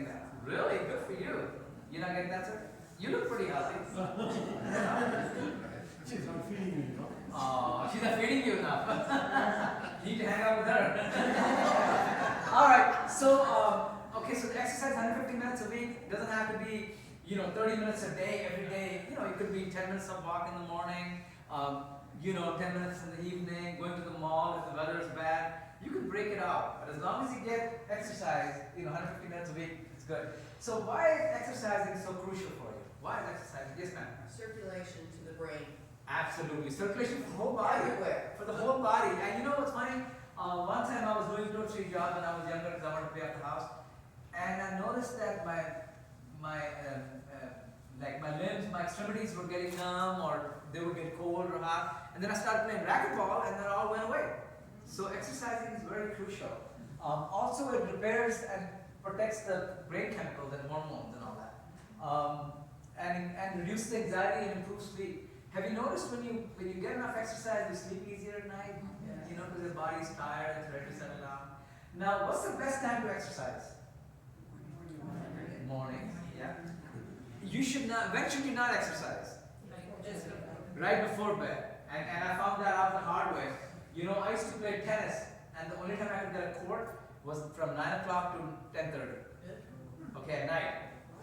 that. Really? Good for you. You're not getting that, sir? You look pretty healthy. She's not feeding me, you know. Oh, she's not feeding you enough. You need to hang out with her. All right. So, okay. So the exercise 150 minutes a week doesn't have to be, 30 minutes a day every day. It could be 10 minutes of walk in the morning. 10 minutes in the evening. Going to the mall if the weather is bad. You can break it out. But as long as you get exercise, 150 minutes a week, it's good. So why is exercising so crucial for you? Why is exercising? Yes, ma'am. Circulation to the brain. Absolutely. Circulation for the whole body. Everywhere. For the whole body. And you know what's funny? One time I was doing 2 or 3 jobs when I was younger because I wanted to pay off the house. And I noticed that my limbs, my extremities were getting numb or they would get cold or hot. And then I started playing racquetball and that all went away. So exercising is very crucial. Also it repairs and protects the brain chemicals and hormones and all that. And reduces anxiety and improves sleep. Have you noticed when you get enough exercise, you sleep easier at night? Yeah. Because your body's tired, it's ready to settle down. Now, what's the best time to exercise? Morning. Yeah. You should not. When should you not exercise? Right before bed. And I found that out the hard way. I used to play tennis, and the only time I could get a court was from 9 o'clock to 10:30. Okay, at night.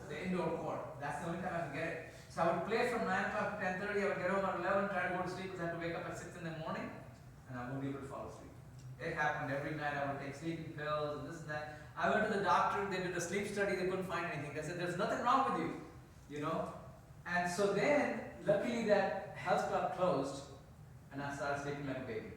The indoor court. That's the only time I could get it. So I would play from 9 o'clock to 10:30. I would get home at 11, try to go to sleep because I had to wake up at 6 in the morning, and I wouldn't be able to fall asleep. It happened every night. I would take sleeping pills and this and that. I went to the doctor. They did a sleep study. They couldn't find anything. They said there's nothing wrong with you, And so then, luckily, that health club closed, and I started sleeping like a baby.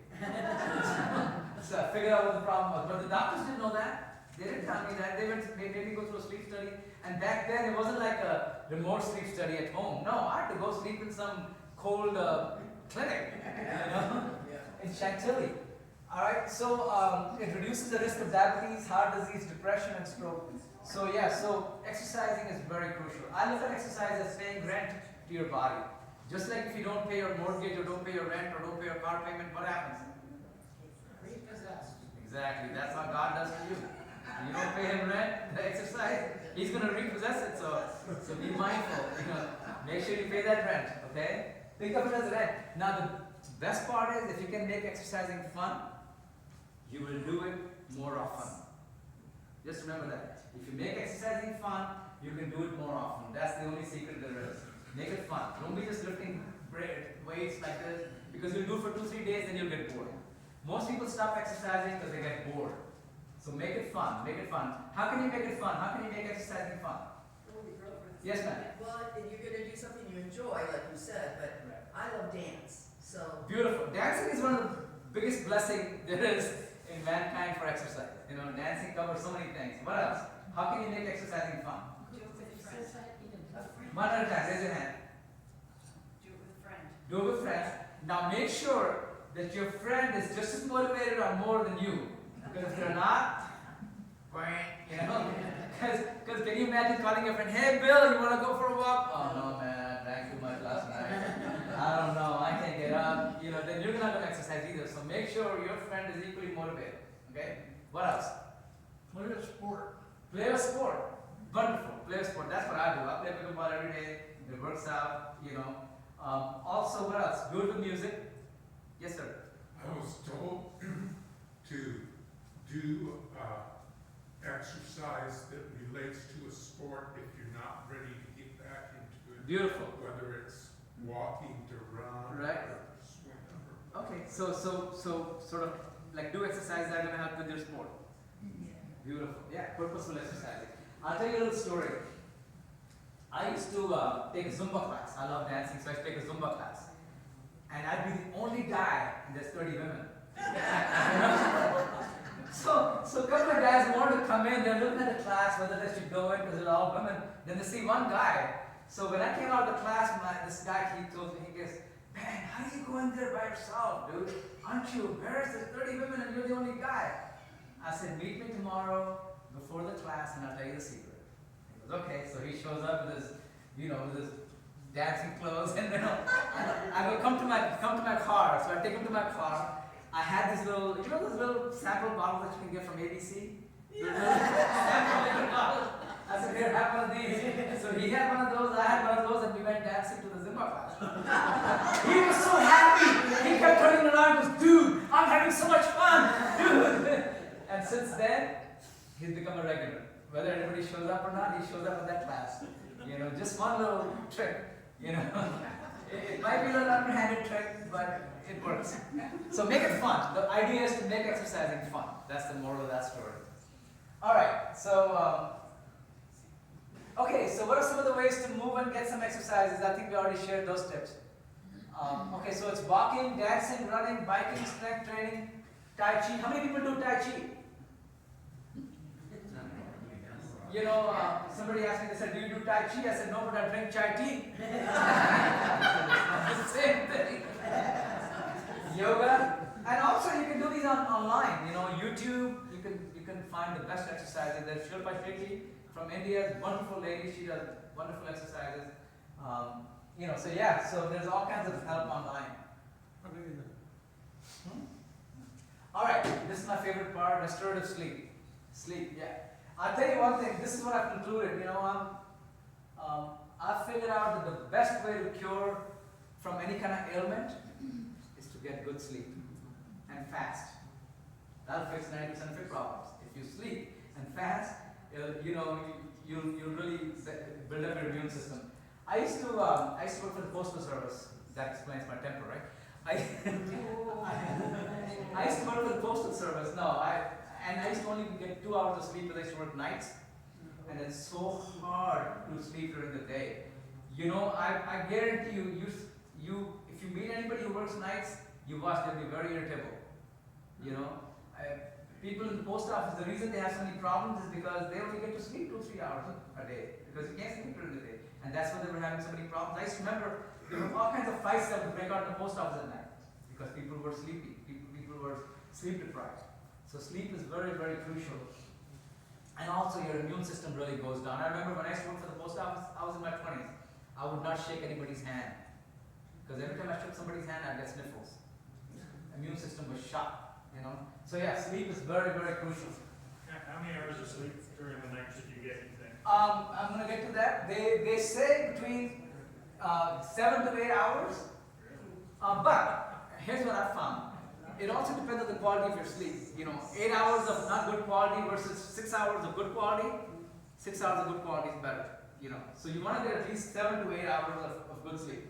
So I figured out what the problem was. But the doctors didn't know that. They didn't tell me that. They made me go through a sleep study. And back then, it wasn't like a remote sleep study at home. No, I had to go sleep in some cold clinic, in Chantilly. All right. So it reduces the risk of diabetes, heart disease, depression, and stroke. So exercising is very crucial. I look at exercise as paying rent to your body. Just like if you don't pay your mortgage or don't pay your rent or don't pay your car payment, what happens? Repossessed. Exactly. That's what God does to you. You don't pay him rent, the exercise, he's going to repossess it. So be mindful. Make sure you pay that rent. Okay? Think of it as rent. Now the best part is if you can make exercising fun, you will do it more often. Just remember that. If you make exercising fun, you can do it more often. That's the only secret there is. Make it fun. Don't be just lifting weights like this because you'll do it for 2-3 days and you'll get bored. Most people stop exercising because they get bored. So make it fun. Make it fun. How can you make it fun? How can you make exercising fun? Yes, ma'am. Well, you're going to do something you enjoy, like you said, but I love dance. So Beautiful. Dancing is one of the biggest blessings there is in mankind for exercise. Dancing covers so many things. What else? How can you make exercising fun? One at a time. Raise your hand. Do it with friends. Now make sure that your friend is just as motivated or more than you. Because if they're not, because can you imagine calling your friend, hey Bill, you want to go for a walk? Oh no man, drank too much last night. I don't know, I can't get up. Then you're not going to exercise either. So make sure your friend is equally motivated. Okay? What else? Play a sport. Play a sport. Wonderful. Play a sport. That's what I do. I play pickleball every day. It works out, Also, what else? Do it with music. Yes, sir. I was told to do exercise that relates to a sport if you're not ready to get back into it. Beautiful. Whether it's walking to run Right. or swim or Okay, so sort of like do exercise that are gonna help with your sport. Beautiful. Yeah, purposeful exercising. I'll tell you a little story. I used to take a Zumba class. I love dancing, so I used to take a Zumba class. And I'd be the only guy, and there's 30 women. So a couple of guys wanted to come in, they're looking at the class, whether they should go in because they're all women. Then they see one guy. So when I came out of the class, this guy, he told me, he goes, man, how do you go in there by yourself, dude? Aren't you embarrassed? There's 30 women and you're the only guy. I said, meet me tomorrow before the class and I'll tell you the secret. He goes, okay. So he shows up with his, with his dancing clothes, and then I go come to my car. So I take him to my car. I had these little, those little sample bottles that you can get from ABC. Sample liquor bottles. I said, here, have one of these. So he had one of those, I had one of those, and we went dancing to the Zumba class. He was so happy. He kept turning around and goes, dude, I'm having so much fun, dude. And since then, he's become a regular. Whether anybody shows up or not, he shows up in that class. You know, just one little trick, you know. It might be a little underhanded trick, but it works. So make it fun. The idea is to make exercising fun. That's the moral of that story. All right, so, okay, so what are some of the ways to move and get some exercises? I think we already shared those tips. Okay, so it's walking, dancing, running, biking, strength training, Tai Chi. How many people do Tai Chi? You know, somebody asked me, they said, do you do Tai Chi? I said, no, but I drink chai tea. It's the same thing. Yoga. And also you can do these online. You know, YouTube, you can find the best exercises. There's Shilpa Shetty from India, wonderful lady, she does wonderful exercises. You know, so yeah, so there's all kinds of help online. All right, this is my favorite part, restorative sleep. Sleep, yeah. I'll tell you one thing, this is what I've concluded, you know, I've figured out that the best way to cure from any kind of ailment is to get good sleep and fast. That'll fix 90% of your problems. If you sleep and fast, you know, you'll really build up your immune system. I used to work for the Postal Service. That explains my temper, right? I used to work for the Postal Service. And I used to only get 2 hours of sleep because I used to work nights. And it's so hard to sleep during the day. You know, I guarantee you, if you meet anybody who works nights, you watch, they'll be very irritable. You know, people in the post office, the reason they have so many problems is because they only get to sleep 2-3 hours a day. Because you can't sleep during the day. And that's why they were having so many problems. I used to remember there were all kinds of fights that would break out in the post office at night. Because people were sleepy. People were sleep deprived. So sleep is very, very crucial. And also your immune system really goes down. I remember when I used to work for the post office, I was in my 20s. I would not shake anybody's hand. Because every time I shook somebody's hand, I'd get sniffles. Immune system was shot, you know. So yeah, sleep is very, very crucial. How many hours of sleep during the night should you get, you think? I'm going to get to that. They say between 7 to 8 hours. But here's what I found. It also depends on the quality of your sleep. You know, 8 hours of not good quality versus 6 hours of good quality. 6 hours of good quality is better. You know, so you want to get at least 7 to 8 hours of good sleep.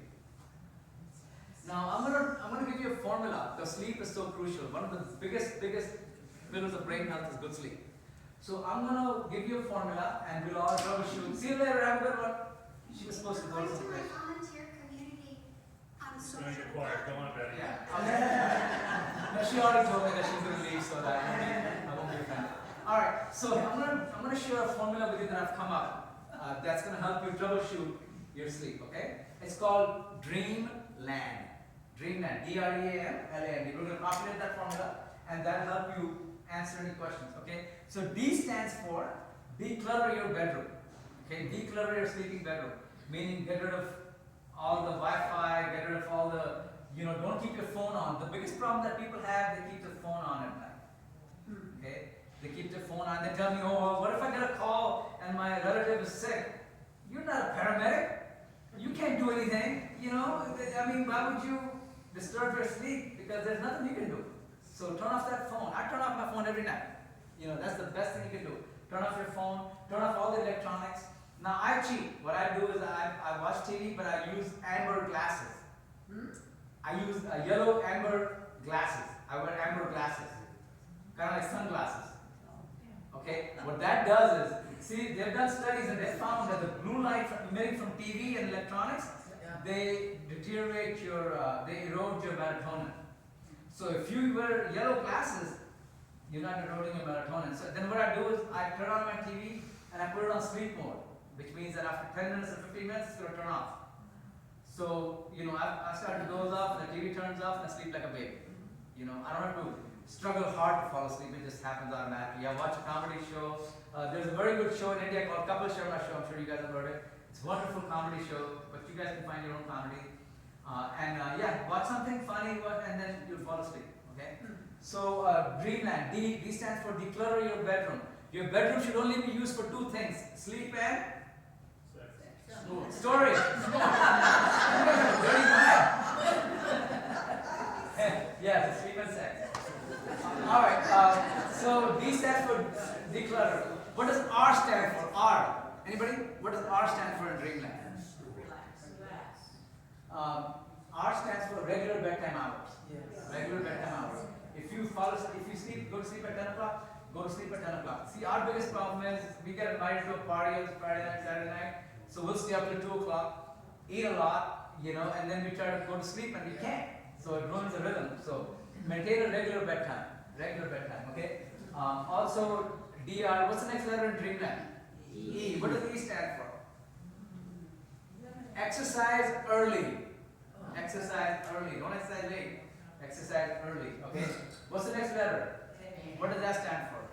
Now I'm gonna give you a formula because sleep is so crucial. One of the biggest pillars of brain health is good sleep. So I'm gonna give you a formula and we'll all troubleshoot. See you later. Have a good one. She was supposed to go to some place. Volunteer community It's social. going to get quiet. Go on, Betty. Yeah. No, she already told me that she's gonna leave, so that I won't be offended. All right. So I'm gonna share a formula with you that I've come up. That's gonna help you troubleshoot your sleep. Okay? It's called Dreamland. Dreamland. D-R-E-A-M-L-A-N-D. We're gonna populate that formula, and that'll help you answer any questions. Okay? So D stands for declutter your bedroom. Okay? Declutter your sleeping bedroom. Meaning get rid of all the Wi-Fi, get rid of all the, don't keep your phone on. The biggest problem that people have, they keep their phone on at night. Okay? They keep their phone on. They tell me, oh, what if I get a call and my relative is sick? You're not a paramedic. You can't do anything. I mean, why would you disturb your sleep? Because there's nothing you can do. So turn off that phone. I turn off my phone every night. That's the best thing you can do. Turn off your phone, turn off all the electronics. Now I cheat. What I do is I watch TV, but I use amber glasses. I use yellow amber glasses. I wear amber glasses. Kind of like sunglasses. Okay? What that does is, see, they've done studies and they found that the blue light emitting from TV and electronics, they deteriorate they erode your melatonin. So if you wear yellow glasses, you're not eroding your melatonin. So then what I do is I turn on my TV and I put it on sleep mode, which means that after 10 minutes or 15 minutes, it's going to turn off. So, I start to doze off and the TV turns off and I sleep like a baby. I don't have to struggle hard to fall asleep, it just happens automatically. I watch a comedy show. There's a very good show in India called Kapil Sharma Show. I'm sure you guys have heard it. It's a wonderful comedy show, but you guys can find your own comedy. Watch something funny and then you'll fall asleep. Okay? So, Dreamland, D stands for declutter your bedroom. Your bedroom should only be used for two things, sleep and Sex. story. Very bad. Yeah, sleep and sex. Alright, so D stands for declutter. What does R stand for? R. Anybody? What does R stand for in Dreamland? R stands for regular bedtime hours. Regular bedtime hours. If you sleep, go to sleep at 10 o'clock, go to sleep at 10 o'clock. See, our biggest problem is we get invited to a party on Friday night, Saturday night, so we'll stay up till 2 o'clock, eat a lot, and then we try to go to sleep and we can't. So it ruins the rhythm. So maintain a regular bedtime, okay? Also, DR, what's the next letter in Dreamland? E. What does E stand for? Exercise early. Exercise early. Don't exercise late. Exercise early. Okay. What's the next letter? What does that stand for?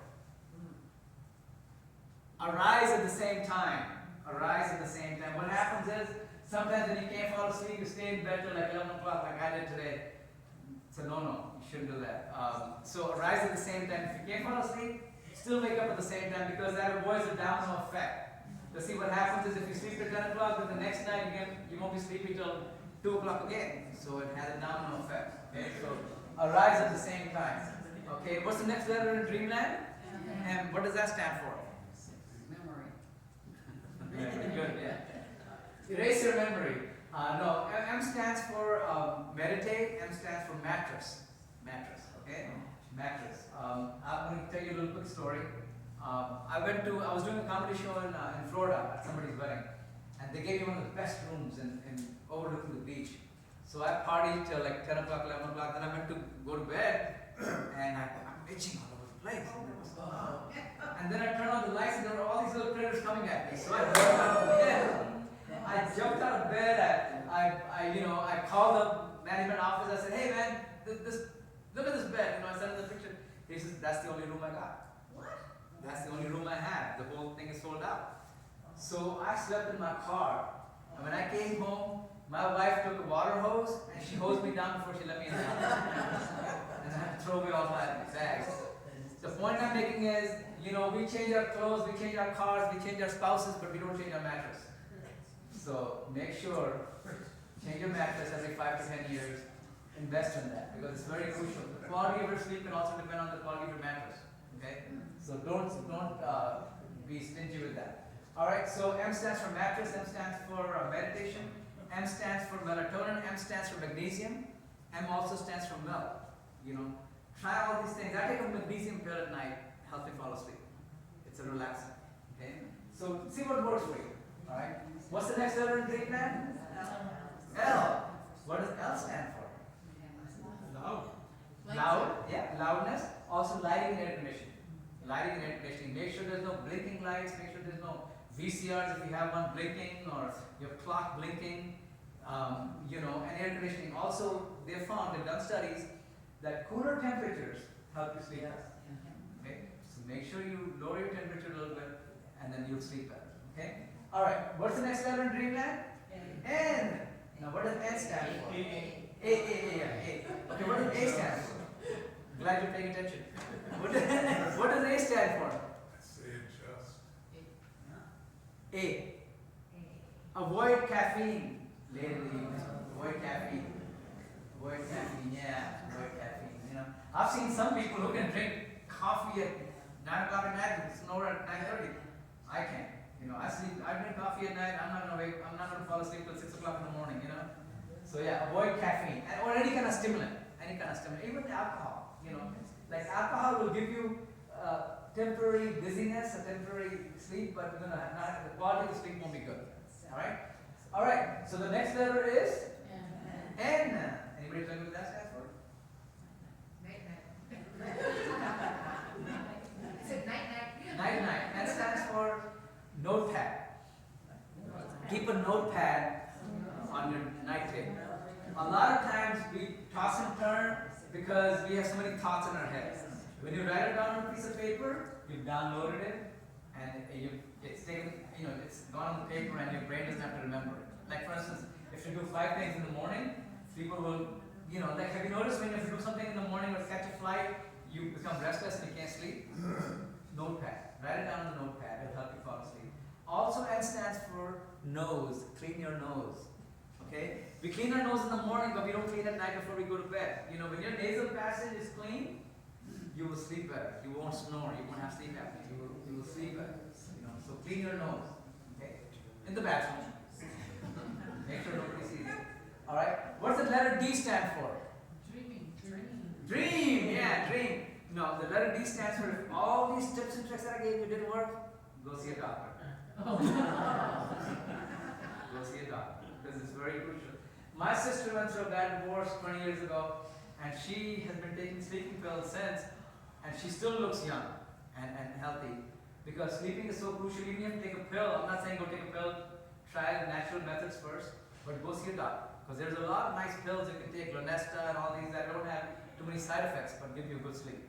Arise at the same time. Arise at the same time. What happens is sometimes when you can't fall asleep, you stay in bed till like 11 o'clock, like I did today. It's a no-no. You shouldn't do that. So arise at the same time. If you can't fall asleep, still wake up at the same time because that avoids a domino effect. So see what happens is if you sleep at 10 o'clock, then the next night you won't be sleeping till 2 o'clock again. So it has a domino effect. Okay, so arise at the same time. Okay, what's the next letter in Dreamland? And what does that stand for? Memory. Good, yeah. Erase your memory. No, M stands for meditate. M stands for mattress. Mattress. Okay, mattress. I'm going to tell you a little quick story. I was doing a comedy show in Florida at somebody's wedding, and they gave me one of the best rooms in overlooking the beach. So I partied till like 10 o'clock, 11 o'clock, then I went to go to bed, and I'm itching all over the place. And then I turned on the lights, and there were all these little critters coming at me. So I jumped out of bed. I called the management office. I said, "Hey man, look at this bed." I sent him the picture. He says, "That's the only room I got." What? That's the only room I have. The whole thing is sold out. So I slept in my car. And when I came home, my wife took a water hose and she hosed me down before she let me in the house. And I had to throw away all my bags. The point I'm making is, we change our clothes, we change our cars, we change our spouses, but we don't change our mattress. So make sure, change your mattress every 5 to 10 years. Invest in that because it's very crucial. The quality of your sleep can also depend on the quality of your mattress. Okay? So don't be stingy with that. Alright, so M stands for mattress, M stands for meditation, M stands for melatonin, M stands for magnesium, M also stands for milk. Try all these things. I take a magnesium pill at night, helps me fall asleep. It's a relaxant. Okay? So see what works for you. Alright? What's the next letter in Dreamland? L. What does L stand for? Loud. Loud, yeah, loudness. Also lighting and air conditioning. Lighting and air conditioning. Make sure there's no blinking lights. Make sure there's no VCRs if you have one blinking or your clock blinking. And air conditioning. Also, they've done studies that cooler temperatures help you sleep better. Okay, so make sure you lower your temperature a little bit, and then you'll sleep better. Okay. All right. What's the next letter in Dreamland? N. Now, what does N stand for? A. Okay, what does A stand for? Glad you're paying attention. What does A stand for? Say adjust. A. Avoid caffeine late in the evening. Avoid caffeine. Avoid caffeine, yeah. Avoid caffeine. I've seen some people who can drink coffee at 9 o'clock at night and snore at 9:30. I can't. I drink coffee at night. I'm not gonna fall asleep till 6 o'clock in the morning. So yeah, avoid caffeine or any kind of stimulant. Even alcohol. Like alcohol will give you temporary dizziness, a temporary sleep, but the quality of the sleep won't be good. All right. So the next letter is N. Anybody tell me what that stands for? Night. N stands for notepad. Keep a notepad on your night table. A lot of times we toss and turn because we have so many thoughts in our heads. When you write it down on a piece of paper, you've downloaded it, and it's gone on the paper, and your brain doesn't have to remember it. Like for instance, if you do 5 things in the morning, people will, have you noticed when you do something in the morning or catch a flight, you become restless and you can't sleep? Notepad. Write it down on the notepad. It'll help you fall asleep. stands for nose. Clean your nose. Okay? We clean our nose in the morning, but we don't clean at night before we go to bed. You know, when your nasal passage is clean, you will sleep better. You won't snore. You won't have sleep apnea. You will sleep better. You know, so clean your nose. Okay? In the bathroom. Make sure nobody sees it. All right. What's the letter D stand for? Dream. Yeah, dream. No, the letter D stands for if all these tips and tricks that I gave you didn't work, go see a doctor. Go see a doctor because it's very crucial. My sister went through a bad divorce 20 years ago, and she has been taking sleeping pills since, and she still looks young and healthy because sleeping is so crucial. Even if you take a pill, I'm not saying go take a pill, try the natural methods first, but go see a doctor because there's a lot of nice pills you can take, Lunesta and all these that don't have too many side effects but give you good sleep.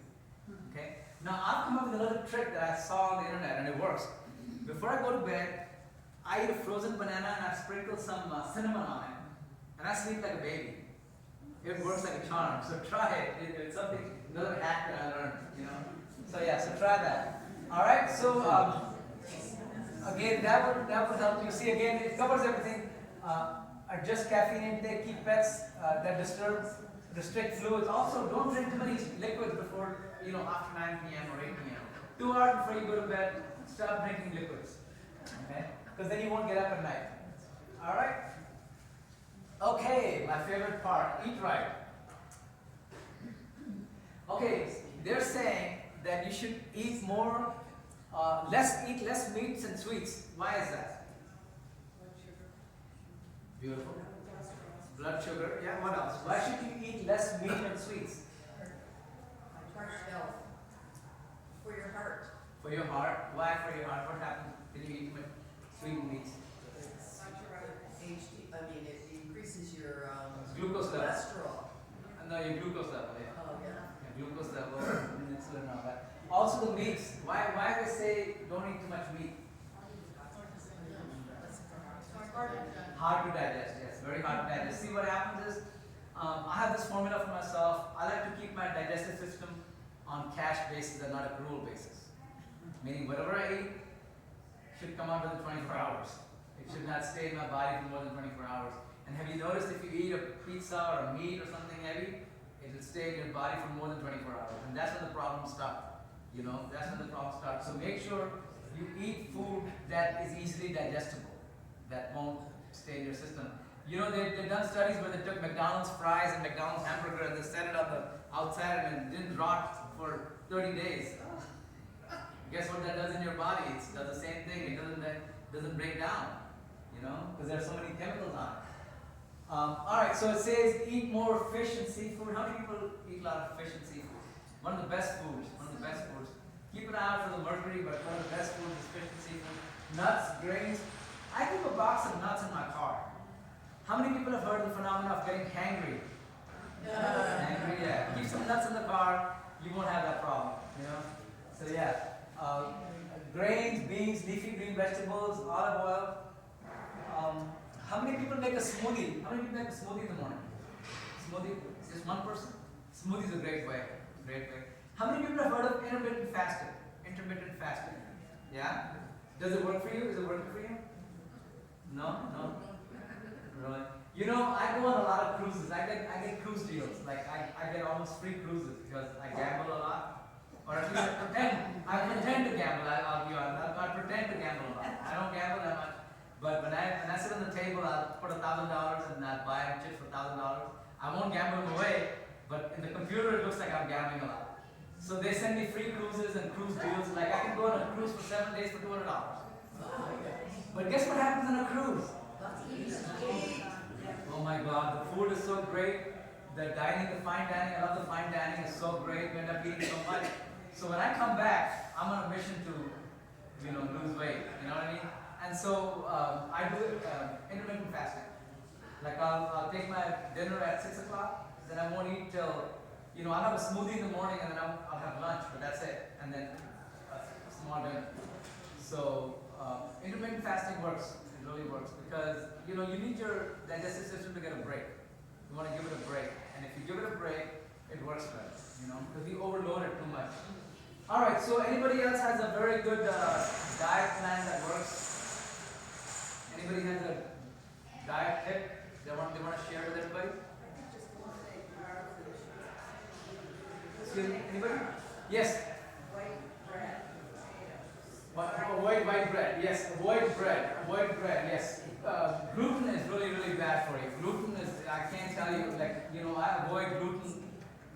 Okay? Now I've come up with another trick that I saw on the internet and it works. Before I go to bed, I eat a frozen banana and I sprinkle some cinnamon on it, and I sleep like a baby. It works like a charm. So try it. It's something, another hack that I learned. You know. So yeah, so try that. All right. So again, that would help you. See, again, it covers everything. Adjust caffeine intake. Keep pets that restrict fluids. Also, don't drink too many liquids before after 9 p.m. or 8 p.m. 2 hours before you go to bed, stop drinking liquids. Okay? Because then you won't get up at night. All right. Okay, my favorite part, eat right. Okay, they're saying that you should eat more, eat less meats and sweets. Why is that? Beautiful. Blood sugar. Yeah, what else? Why should you eat less meat and sweets? Heart health. For your heart. For your heart. Why for your heart? What happens when you eat sweet meats? It increases your Glucose level. cholesterol. No, your glucose level. Yeah. Oh, yeah. Glucose level, insulin, and all that. Also the meats. Why they say don't eat too much meat? Hard to digest. Yes, very hard to digest. See what happens is, I have this formula for myself. I like to keep my digestive system on cash basis and not accrual basis. Meaning whatever I eat should come out within 24 hours. It should not stay in my body for more than 24 hours. And have you noticed if you eat a pizza or a meat or something heavy, it will stay in your body for more than 24 hours. And that's when the problems start. That's when the problems start. So make sure you eat food that is easily digestible, that won't stay in your system. They've done studies where they took McDonald's fries and McDonald's hamburger and they set it on the outside and it didn't rot for 30 days. Guess what that does in your body? It does the same thing. It doesn't break down, because there are so many chemicals on it. Alright, so it says eat more fish and seafood. How many people eat a lot of fish and seafood? One of the best foods. Keep an eye out for the mercury, but one of the best foods is fish and seafood. Nuts, grains. I keep a box of nuts in my car. How many people have heard of the phenomenon of getting hangry? Hangry, yeah. Keep some nuts in the car, you won't have that problem, So yeah, grains, beans, leafy green vegetables, olive oil. How many people make a smoothie? How many people make a smoothie in the morning? Smoothie? Just one person? Smoothie is a great way. How many people have heard of intermittent fasting? Yeah? Does it work for you? Is it working for you? No? Really? I go on a lot of cruises. I get cruise deals. Like I get almost free cruises because I gamble a lot. Or at least I pretend to gamble. I'll be honest. I pretend to gamble a lot. I don't gamble that much. But when I sit on the table, I'll put $1,000 and I'll buy chips for $1,000. I won't gamble them away, but in the computer it looks like I'm gambling a lot. So they send me free cruises and cruise deals. Like I can go on a cruise for 7 days for $200. But guess what happens on a cruise? Oh my God, the food is so great. The fine dining, I love the fine dining is so great. We end up eating so much. So when I come back, I'm on a mission to, lose weight. You know what I mean? And so I do intermittent fasting. Like I'll take my dinner at 6 o'clock, then I won't eat till, I'll have a smoothie in the morning and then I'll have lunch, but that's it. And then a small dinner. So intermittent fasting works. It really works because, you need your digestive system to get a break. You want to give it a break. And if you give it a break, it works better, because we overload it too much. All right, so anybody else has a very good diet plan that works? bread. Avoid bread. Yes. Gluten is really, really bad for you. Gluten is, I can't tell you, like, I avoid gluten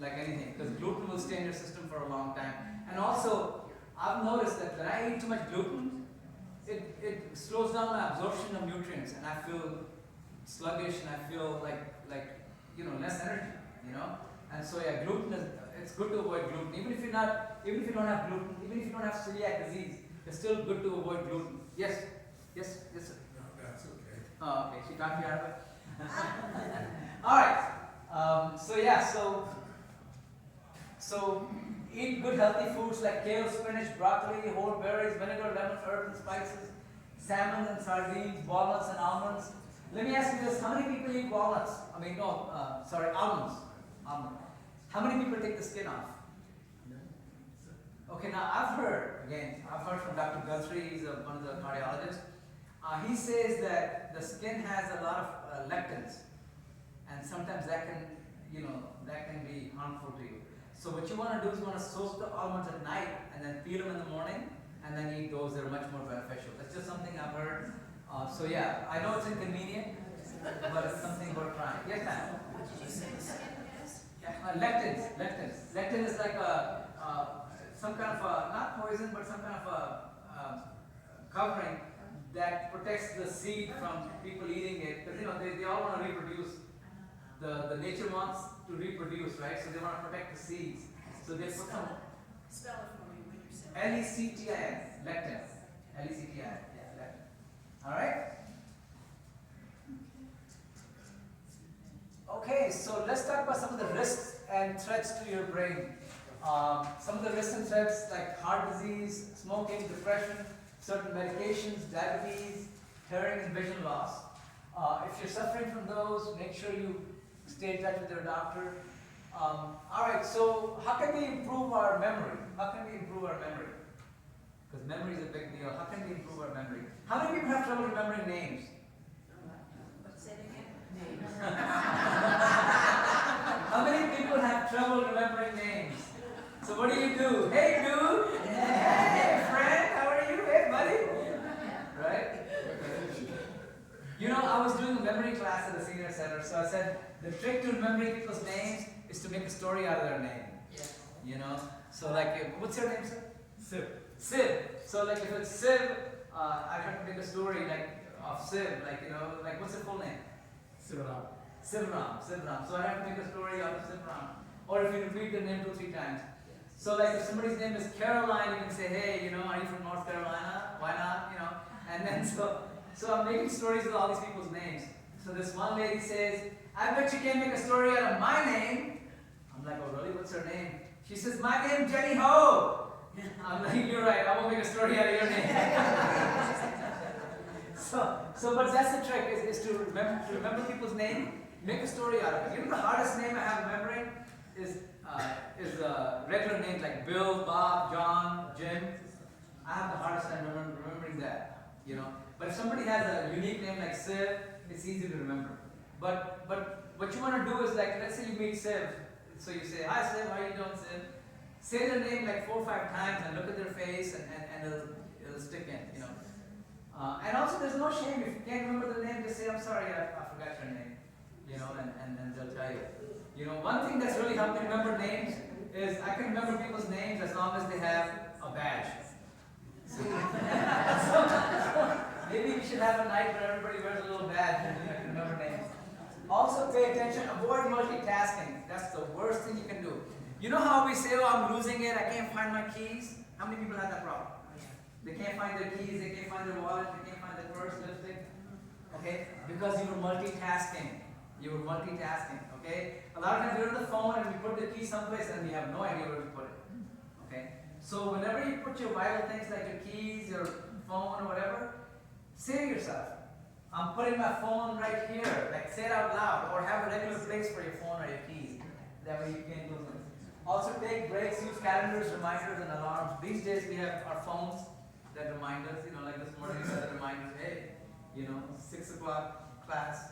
like anything, because gluten will stay in your system for a long time. And also, I've noticed that when I eat too much gluten, it slows down my absorption of nutrients, and I feel sluggish, and I feel like less energy, And so yeah, gluten is, it's good to avoid gluten. Even if you don't have gluten, even if you don't have celiac disease, it's still good to avoid gluten. Yes, sir. No, that's okay. Oh, okay. She talked me out of it. All right. So eat good healthy foods like kale, spinach, broccoli, whole berries, vinegar, lemon, herbs and spices, salmon and sardines, walnuts and almonds. Let me ask you this: how many people eat walnuts? Almonds. How many people take the skin off? Okay, now I've heard from Dr. Guthrie, he's one of the cardiologists. He says that the skin has a lot of lectins, and sometimes that can be harmful to you. So what you want to do is you want to soak the almonds at night and then peel them in the morning and then eat those. They're much more beneficial. That's just something I've heard. So yeah, I know it's inconvenient, but it's something worth trying. Yes, ma'am. What did you say the second is? Lectins. Lectin is like some kind of not poison, but some kind of covering that protects the seed from people eating it. Because they all want to reproduce. The nature wants to reproduce, right? So they want to protect the seeds. So they put some Spell it for me when you say Lectin, lectin. Lectin. Yeah, lectin. All right. Okay, so let's talk about some of the risks and threats to your brain. Some of the risks and threats like heart disease, smoking, depression, certain medications, diabetes, hearing and vision loss. If you're suffering from those, make sure you stay in touch with your doctor. Alright, so how can we improve our memory? Because memory is a big deal. How can we improve our memory? How many people have trouble remembering names? Say it again. How many people have trouble remembering names? So what do you do? Hey dude! Hey friend! How are you? Hey buddy! Right? I was doing a memory class at the senior center, so I said the trick to remembering people's names is to make a story out of their name. Yeah. So like, what's your name, sir? Siv. So like if it's Siv, I have to make a story of Siv, like what's the full name? Sivram. So I have to make a story out of Sivram. Or if you repeat the name 2-3 times. So like if somebody's name is Caroline, you can say, hey, are you from North Carolina? Why not? And then so I'm making stories with all these people's names. So this one lady says, I bet you can't make a story out of my name. I'm like, oh really? What's her name? She says, my name's Jenny Ho. I'm like, you're right, I won't make a story out of your name. But that's the trick, is to remember people's name, make a story out of it. The hardest name I have remembering is regular names like Bill, Bob, John, Jim. I have the hardest time remembering that, But if somebody has a unique name like Siv, it's easy to remember. But what you want to do is let's say you meet Siv, so you say, hi Siv, how you doing, Siv? Say their name like 4 or 5 times and look at their face and it'll stick in, And also there's no shame. If you can't remember the name, just say, I'm sorry, I forgot your name, and they'll tell you. One thing that's really helped me remember names is I can remember people's names as long as they have a badge. So maybe we should have a night where everybody wears a little badge and you can remember names. Also pay attention, avoid multitasking. That's the worst thing you can do. You know how we say, oh, I'm losing it, I can't find my keys? How many people have that problem? They can't find their keys, they can't find their wallet, they can't find their purse, lipstick. Okay? Because you were multitasking. Okay? A lot of times you're on the phone and we put the key someplace and we have no idea where to put it. Okay? So whenever you put your vital things like your keys, your phone, or whatever, say to yourself, I'm putting my phone right here. Like say it out loud, or have a regular place for your phone or your keys. That way you can't lose them. Also take breaks, use calendars, reminders, and alarms. These days we have our phones that remind us, like this morning we set a reminder, hey, 6 o'clock class.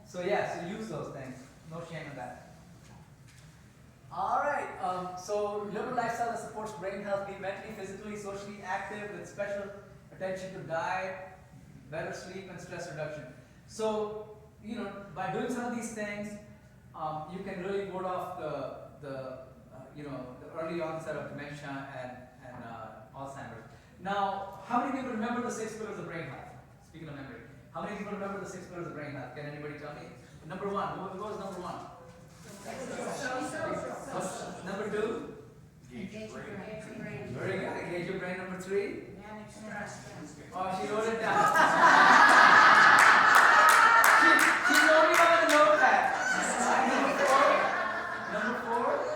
So use those things. No shame in that. Alright, so live a lifestyle that supports brain health, be mentally, physically, socially active with special attention to diet, better sleep and stress reduction. So, you know, by doing some of these things, you can really ward off the early onset of dementia and Alzheimer's. Now, how many people remember the 6 pillars of brain health? Speaking of memory, how many people remember the 6 pillars of brain health? Can anybody tell me? Number 1, what was number 1? Number 2? Very good. Engage your brain. Number 3? Oh, she wrote it down. She's the only one to know that. Number 4?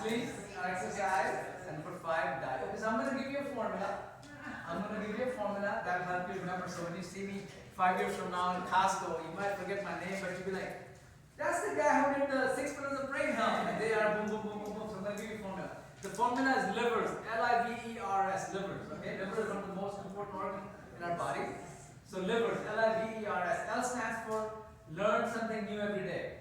Sleep, exercise, and number 5, diet. Okay, so I'm going to give you a formula. That'll help you remember. So when you see me 5 years from now in Costco, you might forget my name, but you'll be like, that's the guy who did the 6 pillars of brain health. And they are boom, boom, boom, boom, boom. So I'm going to give you a formula. The formula is livers, L-I-V-E-R-S, livers. Okay, liver is one of the most important organs in our body. So livers, L-I-V-E-R-S. L stands for learn something new every day.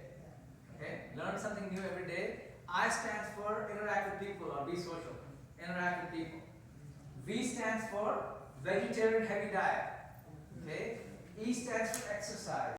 Okay, learn something new every day. I stands for interact with people or be social. Interact with people. V stands for vegetarian heavy diet. Okay. E stands for exercise.